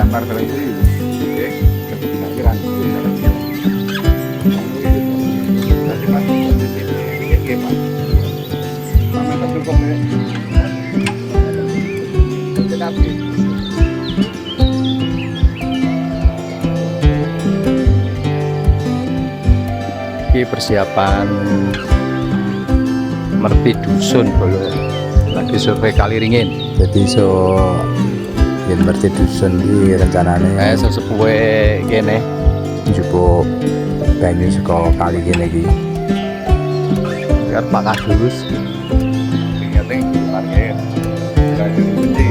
gambar terus itu. Oke, kepikiran nanti Pak ini Pak. Sampai tercukup ya. Tetapi ini persiapan merti dusun dulu lagi survei kali ringin. Jadi so yen berarti dusun iki rencanane Sesepuhe kene njupuk banyu saka kali kene iki. biar Pak Kadus ingatnya parkir. Lanjut kunci.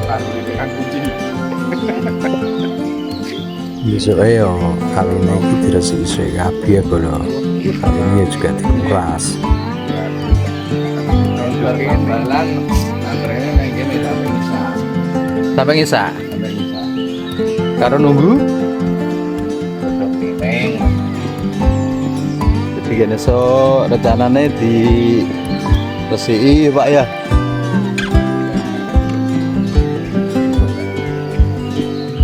Parkir kan kunci. Besok yo kali ini iki diresiki kabeh kalau kali ini juga dikuras. Bagian balan antrenya naik gini sampai bisa. sampai ngisa Sampai bisa. karo nunggu Untuk piring. jadi kene so rencanane di resiki Pak ya.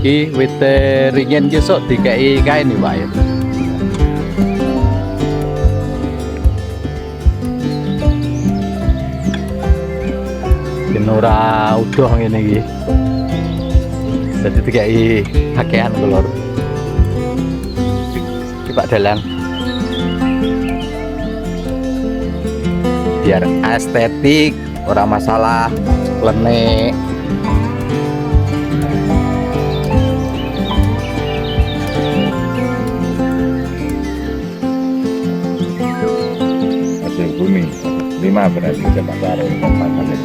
Iki wite ringin ki sok dikei kain nih Pak ya. Ora udoh ngene iki. Dadi dikei kakean kelor. Iki Pak Dalang. Biar estetik, ora masalah klenik. Hasil bumi 5 berarti dapat taruh tempat ada.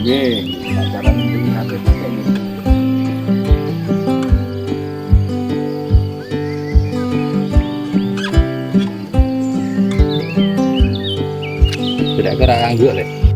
Oke, pacaran dengan ini. Tidak kira nganggo lek.